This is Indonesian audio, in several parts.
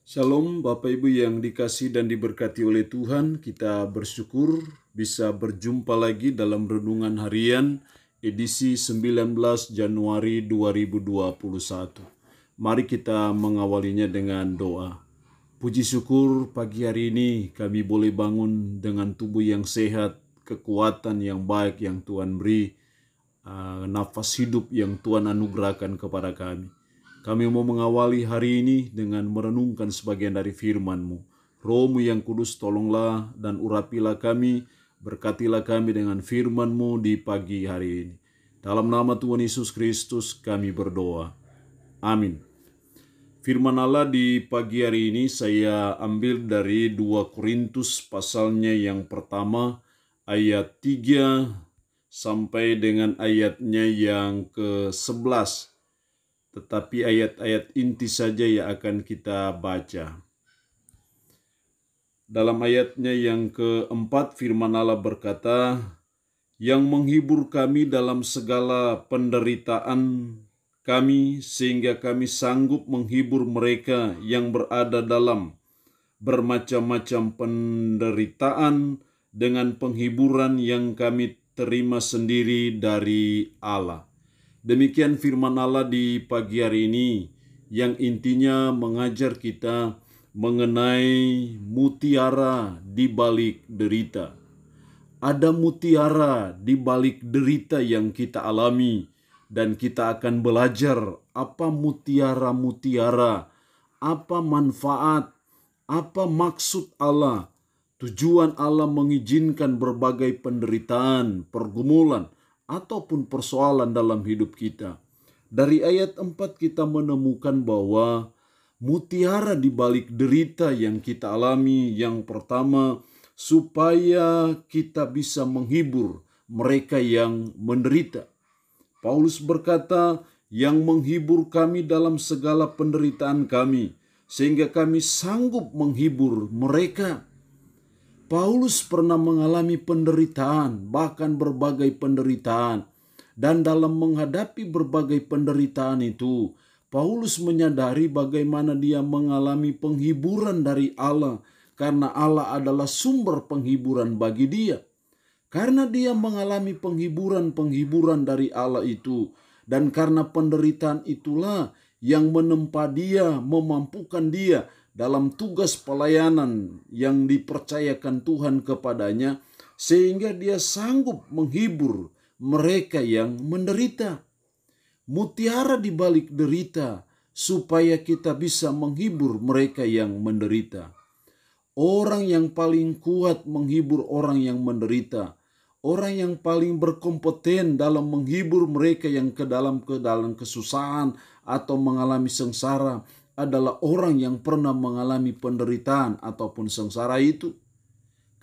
Shalom Bapak Ibu yang dikasih dan diberkati oleh Tuhan. Kita bersyukur bisa berjumpa lagi dalam renungan harian edisi 19 Januari 2021. Mari kita mengawalinya dengan doa. Puji syukur pagi hari ini kami boleh bangun dengan tubuh yang sehat, kekuatan yang baik yang Tuhan beri, nafas hidup yang Tuhan anugerahkan kepada kami. Kami mau mengawali hari ini dengan merenungkan sebagian dari firman-Mu. Roh-Mu yang kudus tolonglah dan urapilah kami, berkatilah kami dengan firman-Mu di pagi hari ini. Dalam nama Tuhan Yesus Kristus kami berdoa. Amin. Firman Allah di pagi hari ini saya ambil dari 2 Korintus pasalnya yang pertama ayat 3 sampai dengan ayatnya yang ke-11. Tetapi ayat-ayat inti saja yang akan kita baca. Dalam ayatnya yang keempat firman Allah berkata, yang menghibur kami dalam segala penderitaan kami sehingga kami sanggup menghibur mereka yang berada dalam bermacam-macam penderitaan dengan penghiburan yang kami terima sendiri dari Allah. Demikian firman Allah di pagi hari ini yang intinya mengajar kita mengenai mutiara di balik derita. Ada mutiara di balik derita yang kita alami dan kita akan belajar apa mutiara-mutiara, apa manfaat, apa maksud Allah, tujuan Allah mengizinkan berbagai penderitaan, pergumulan, ataupun persoalan dalam hidup kita. Dari ayat 4 kita menemukan bahwa mutiara di balik derita yang kita alami yang pertama supaya kita bisa menghibur mereka yang menderita. Paulus berkata, yang menghibur kami dalam segala penderitaan kami sehingga kami sanggup menghibur mereka. Paulus pernah mengalami penderitaan, bahkan berbagai penderitaan. Dan dalam menghadapi berbagai penderitaan itu, Paulus menyadari bagaimana dia mengalami penghiburan dari Allah. Karena Allah adalah sumber penghiburan bagi dia. Karena dia mengalami penghiburan dari Allah itu. Dan karena penderitaan itulah yang menempa dia, memampukan dia dalam tugas pelayanan yang dipercayakan Tuhan kepadanya, sehingga dia sanggup menghibur mereka yang menderita. Mutiara di balik derita supaya kita bisa menghibur mereka yang menderita. Orang yang paling kuat menghibur orang yang menderita. Orang yang paling berkompeten dalam menghibur mereka yang ke dalam kesusahan atau mengalami sengsara adalah orang yang pernah mengalami penderitaan ataupun sengsara itu.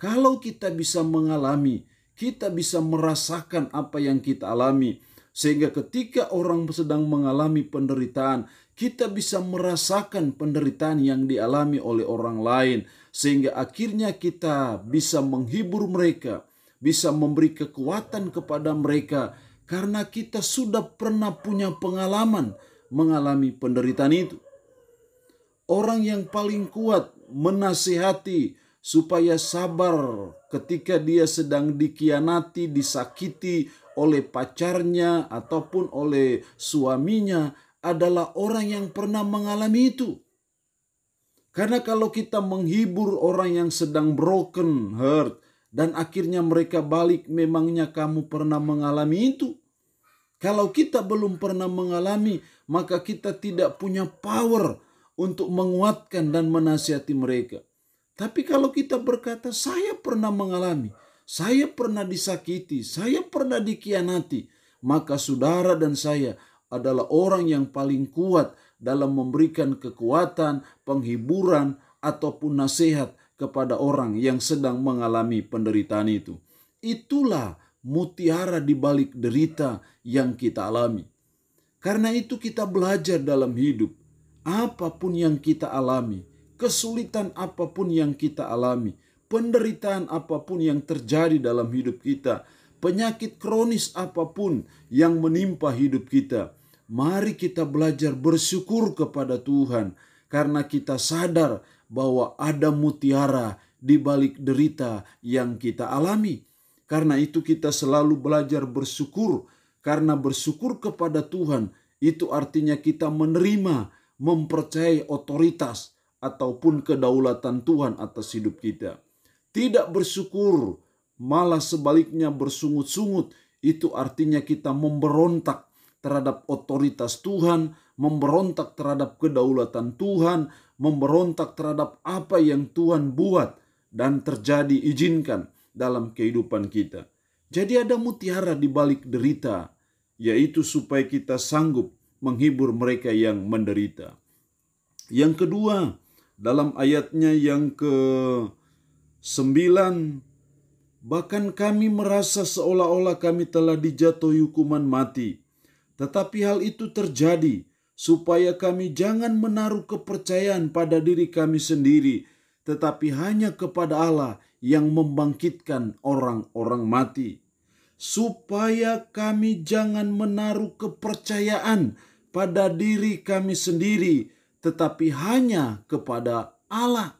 Kalau kita bisa mengalami, kita bisa merasakan apa yang kita alami. Sehingga ketika orang sedang mengalami penderitaan, kita bisa merasakan penderitaan yang dialami oleh orang lain. Sehingga akhirnya kita bisa menghibur mereka, bisa memberi kekuatan kepada mereka. Karena kita sudah pernah punya pengalaman mengalami penderitaan itu. Orang yang paling kuat menasihati supaya sabar ketika dia sedang dikhianati, disakiti oleh pacarnya ataupun oleh suaminya adalah orang yang pernah mengalami itu. Karena kalau kita menghibur orang yang sedang broken heart dan akhirnya mereka balik, memangnya kamu pernah mengalami itu? Kalau kita belum pernah mengalami, maka kita tidak punya power untuk menguatkan dan menasihati mereka. Tapi kalau kita berkata, saya pernah mengalami, saya pernah disakiti, saya pernah dikhianati, maka saudara dan saya adalah orang yang paling kuat dalam memberikan kekuatan, penghiburan, ataupun nasihat kepada orang yang sedang mengalami penderitaan itu. Itulah mutiara di balik derita yang kita alami. Karena itu kita belajar dalam hidup. Apapun yang kita alami, kesulitan apapun yang kita alami, penderitaan apapun yang terjadi dalam hidup kita, penyakit kronis apapun yang menimpa hidup kita, mari kita belajar bersyukur kepada Tuhan. karena kita sadar bahwa ada mutiara di balik derita yang kita alami. Karena itu kita selalu belajar bersyukur, karena bersyukur kepada Tuhan itu artinya kita menerima, mempercayai otoritas ataupun kedaulatan Tuhan atas hidup kita. Tidak bersyukur, malah sebaliknya bersungut-sungut, itu artinya kita memberontak terhadap otoritas Tuhan, memberontak terhadap kedaulatan Tuhan, memberontak terhadap apa yang Tuhan buat dan terjadi izinkan dalam kehidupan kita. Jadi ada mutiara di balik derita, yaitu supaya kita sanggup menghibur mereka yang menderita. Yang kedua, dalam ayatnya yang ke-9, bahkan kami merasa seolah-olah kami telah dijatuhi hukuman mati. Tetapi hal itu terjadi supaya kami jangan menaruh kepercayaan pada diri kami sendiri, tetapi hanya kepada Allah yang membangkitkan orang-orang mati. Supaya kami jangan menaruh kepercayaan pada diri kami sendiri, tetapi hanya kepada Allah.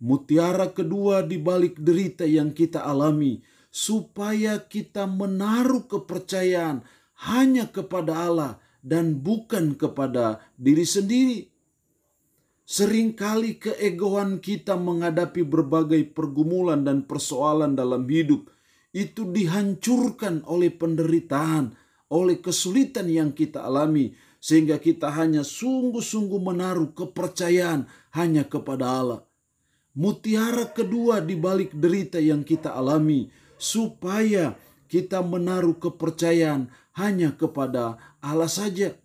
Mutiara kedua di balik derita yang kita alami, supaya kita menaruh kepercayaan hanya kepada Allah dan bukan kepada diri sendiri. Seringkali keegoan kita menghadapi berbagai pergumulan dan persoalan dalam hidup itu dihancurkan oleh penderitaan, oleh kesulitan yang kita alami, sehingga kita hanya sungguh-sungguh menaruh kepercayaan hanya kepada Allah. Mutiara kedua di balik derita yang kita alami, supaya kita menaruh kepercayaan hanya kepada Allah saja.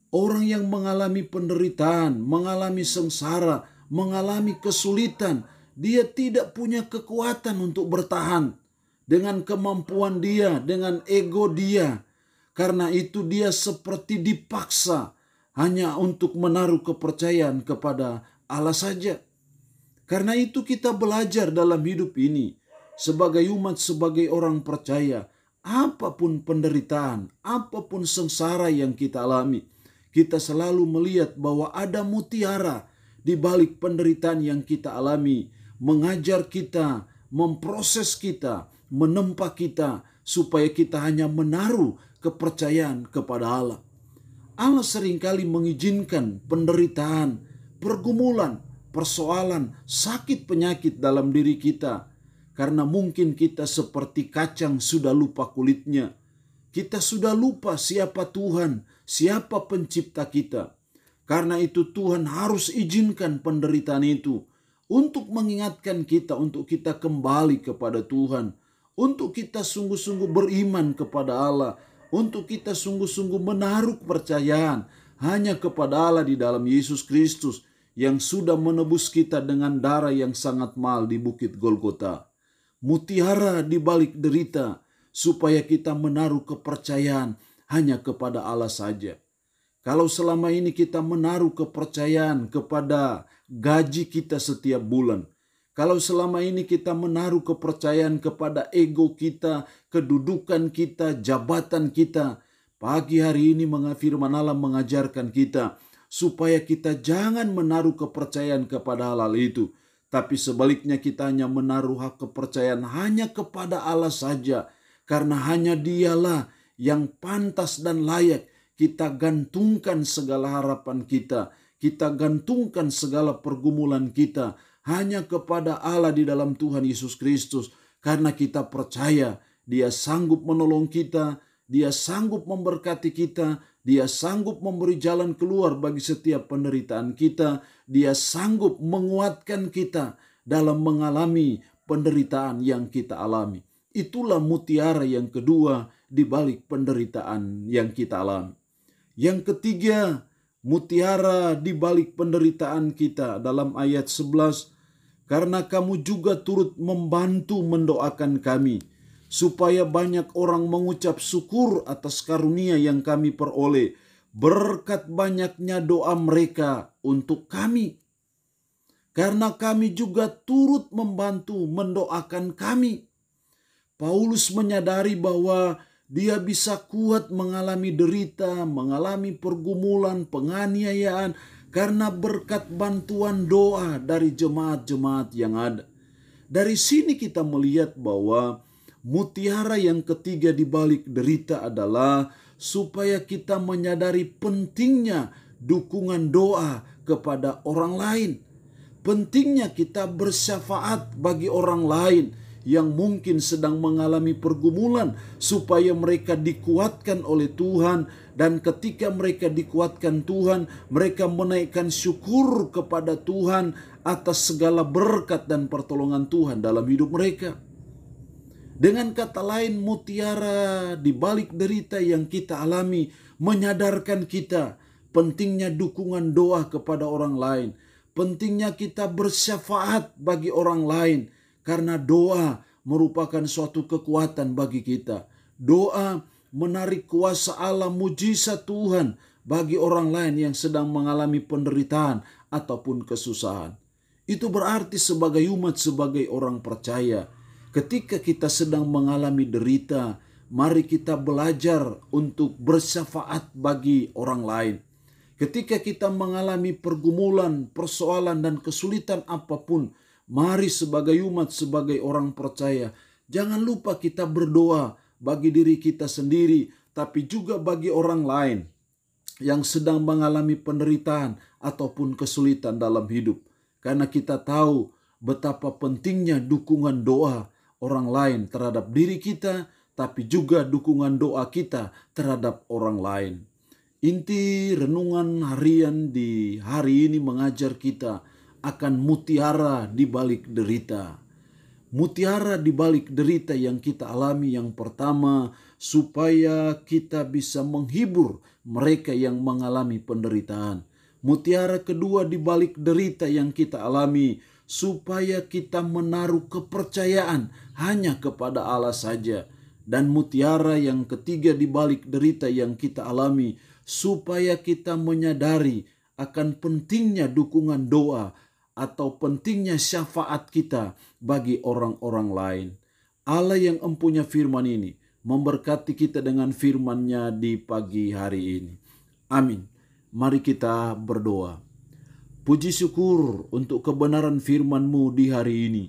Orang yang mengalami penderitaan, mengalami sengsara, mengalami kesulitan, dia tidak punya kekuatan untuk bertahan dengan kemampuan dia, dengan ego dia. Karena itu dia seperti dipaksa hanya untuk menaruh kepercayaan kepada Allah saja. Karena itu kita belajar dalam hidup ini sebagai umat, sebagai orang percaya, apapun penderitaan, apapun sengsara yang kita alami, kita selalu melihat bahwa ada mutiara di balik penderitaan yang kita alami, mengajar kita, memproses kita, menempa kita, supaya kita hanya menaruh kepercayaan kepada Allah. Allah seringkali mengizinkan penderitaan, pergumulan, persoalan, sakit penyakit dalam diri kita, karena mungkin kita seperti kacang sudah lupa kulitnya. Kita sudah lupa siapa Tuhan, siapa pencipta kita. Karena itu Tuhan harus izinkan penderitaan itu untuk mengingatkan kita, untuk kita kembali kepada Tuhan, untuk kita sungguh-sungguh beriman kepada Allah, untuk kita sungguh-sungguh menaruh kepercayaan hanya kepada Allah di dalam Yesus Kristus yang sudah menebus kita dengan darah yang sangat mahal di Bukit Golgota. Mutiara di balik derita, supaya kita menaruh kepercayaan hanya kepada Allah saja. Kalau selama ini kita menaruh kepercayaan kepada gaji kita setiap bulan, kalau selama ini kita menaruh kepercayaan kepada ego kita, kedudukan kita, jabatan kita, pagi hari ini firman Allah mengajarkan kita supaya kita jangan menaruh kepercayaan kepada hal itu, tapi sebaliknya kita hanya menaruh hak kepercayaan hanya kepada Allah saja, karena hanya Dialah yang pantas dan layak kita gantungkan segala harapan kita, kita gantungkan segala pergumulan kita hanya kepada Allah di dalam Tuhan Yesus Kristus, karena kita percaya Dia sanggup menolong kita, Dia sanggup memberkati kita, Dia sanggup memberi jalan keluar bagi setiap penderitaan kita, Dia sanggup menguatkan kita dalam mengalami penderitaan yang kita alami. Itulah mutiara yang kedua di balik penderitaan yang kita alami. Yang ketiga, mutiara di balik penderitaan kita dalam ayat 11, karena kamu juga turut membantu mendoakan kami, supaya banyak orang mengucap syukur atas karunia yang kami peroleh, berkat banyaknya doa mereka untuk kami. Karena kami juga turut membantu mendoakan kami. Paulus menyadari bahwa dia bisa kuat mengalami derita, mengalami pergumulan, penganiayaan, karena berkat bantuan doa dari jemaat-jemaat yang ada. Dari sini kita melihat bahwa mutiara yang ketiga di balik derita adalah supaya kita menyadari pentingnya dukungan doa kepada orang lain. Pentingnya kita bersyafaat bagi orang lain yang mungkin sedang mengalami pergumulan supaya mereka dikuatkan oleh Tuhan, dan ketika mereka dikuatkan Tuhan, mereka menaikkan syukur kepada Tuhan atas segala berkat dan pertolongan Tuhan dalam hidup mereka. Dengan kata lain, mutiara di balik derita yang kita alami menyadarkan kita pentingnya dukungan doa kepada orang lain. Pentingnya kita bersyafaat bagi orang lain, karena doa merupakan suatu kekuatan bagi kita. Doa menarik kuasa Allah, mujizat Tuhan bagi orang lain yang sedang mengalami penderitaan ataupun kesusahan. Itu berarti sebagai umat, sebagai orang percaya, ketika kita sedang mengalami derita, mari kita belajar untuk bersyafaat bagi orang lain. Ketika kita mengalami pergumulan, persoalan, dan kesulitan apapun, mari sebagai umat, sebagai orang percaya, jangan lupa kita berdoa bagi diri kita sendiri, tapi juga bagi orang lain yang sedang mengalami penderitaan ataupun kesulitan dalam hidup. Karena kita tahu betapa pentingnya dukungan doa orang lain terhadap diri kita, tapi juga dukungan doa kita terhadap orang lain. Inti renungan harian di hari ini mengajar kita akan mutiara di balik derita. Mutiara di balik derita yang kita alami, yang pertama, supaya kita bisa menghibur mereka yang mengalami penderitaan. Mutiara kedua di balik derita yang kita alami, supaya kita menaruh kepercayaan hanya kepada Allah saja. Dan mutiara yang ketiga di balik derita yang kita alami, supaya kita menyadari akan pentingnya dukungan doa atau pentingnya syafaat kita bagi orang-orang lain. Allah yang empunya firman ini memberkati kita dengan firman-Nya di pagi hari ini. Amin. Mari kita berdoa. Puji syukur untuk kebenaran firman-Mu di hari ini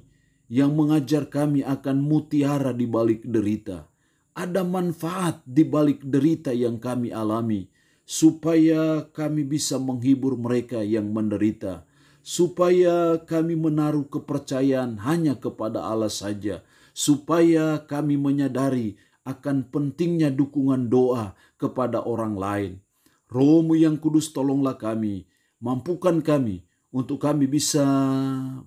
yang mengajar kami akan mutiara di balik derita. Ada manfaat di balik derita yang kami alami, supaya kami bisa menghibur mereka yang menderita, supaya kami menaruh kepercayaan hanya kepada Allah saja, supaya kami menyadari akan pentingnya dukungan doa kepada orang lain. Roh-Mu yang kudus, tolonglah kami, mampukan kami untuk kami bisa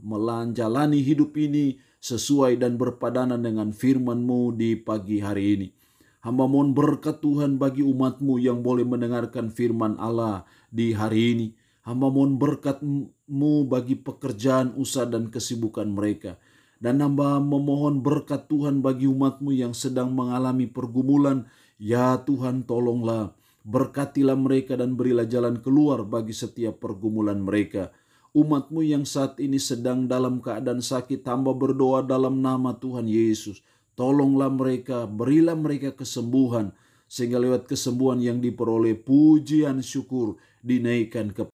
menjalani hidup ini sesuai dan berpadanan dengan firman-Mu di pagi hari ini. Hamba mohon berkat Tuhan bagi umat-Mu yang boleh mendengarkan firman Allah di hari ini. Hamba mohon berkat-Mu bagi pekerjaan, usaha, dan kesibukan mereka. Dan hamba memohon berkat Tuhan bagi umat-Mu yang sedang mengalami pergumulan. Ya Tuhan, tolonglah, berkatilah mereka dan berilah jalan keluar bagi setiap pergumulan mereka. Umat-Mu yang saat ini sedang dalam keadaan sakit, hamba berdoa dalam nama Tuhan Yesus. Tolonglah mereka, berilah mereka kesembuhan, sehingga lewat kesembuhan yang diperoleh pujian syukur dinaikkan kepada